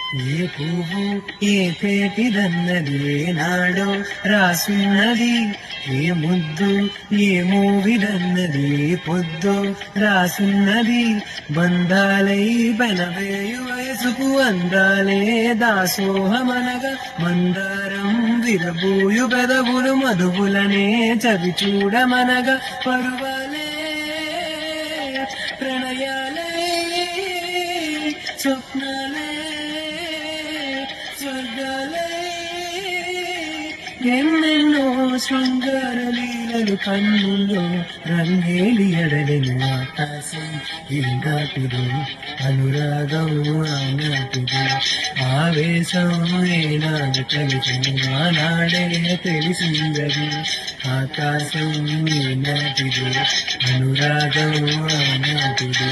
ఏ పువ్వు ఏ పేటిదన్నది నాడో రాసున్నది, ఏ ముద్దు ఏ మూవిదన్నది పొద్దు రాసున్నది. బంధాలై బలవేయు వయసుకు అందాలే దాసోహమనగా, మందారం విరబూయు పెదవులు మధువులనే చవి చూడమనగా, పరువాలే ప్రణయాలే స్వప్నాలే స్వర్గాలే, ఎన్నెన్నో శృంగార లీలలు కన్నుల్లో రంగేలి ఎడలెను. ఆకాశం ఈనాటిది, అనురాగం ఆనాటిది, ఆవేశం ఏనాడు కలిసిన ఆనాడే తెలిసిందది. ఆకాశం ఈనాటిది, అనురాగం ఆనాటిది.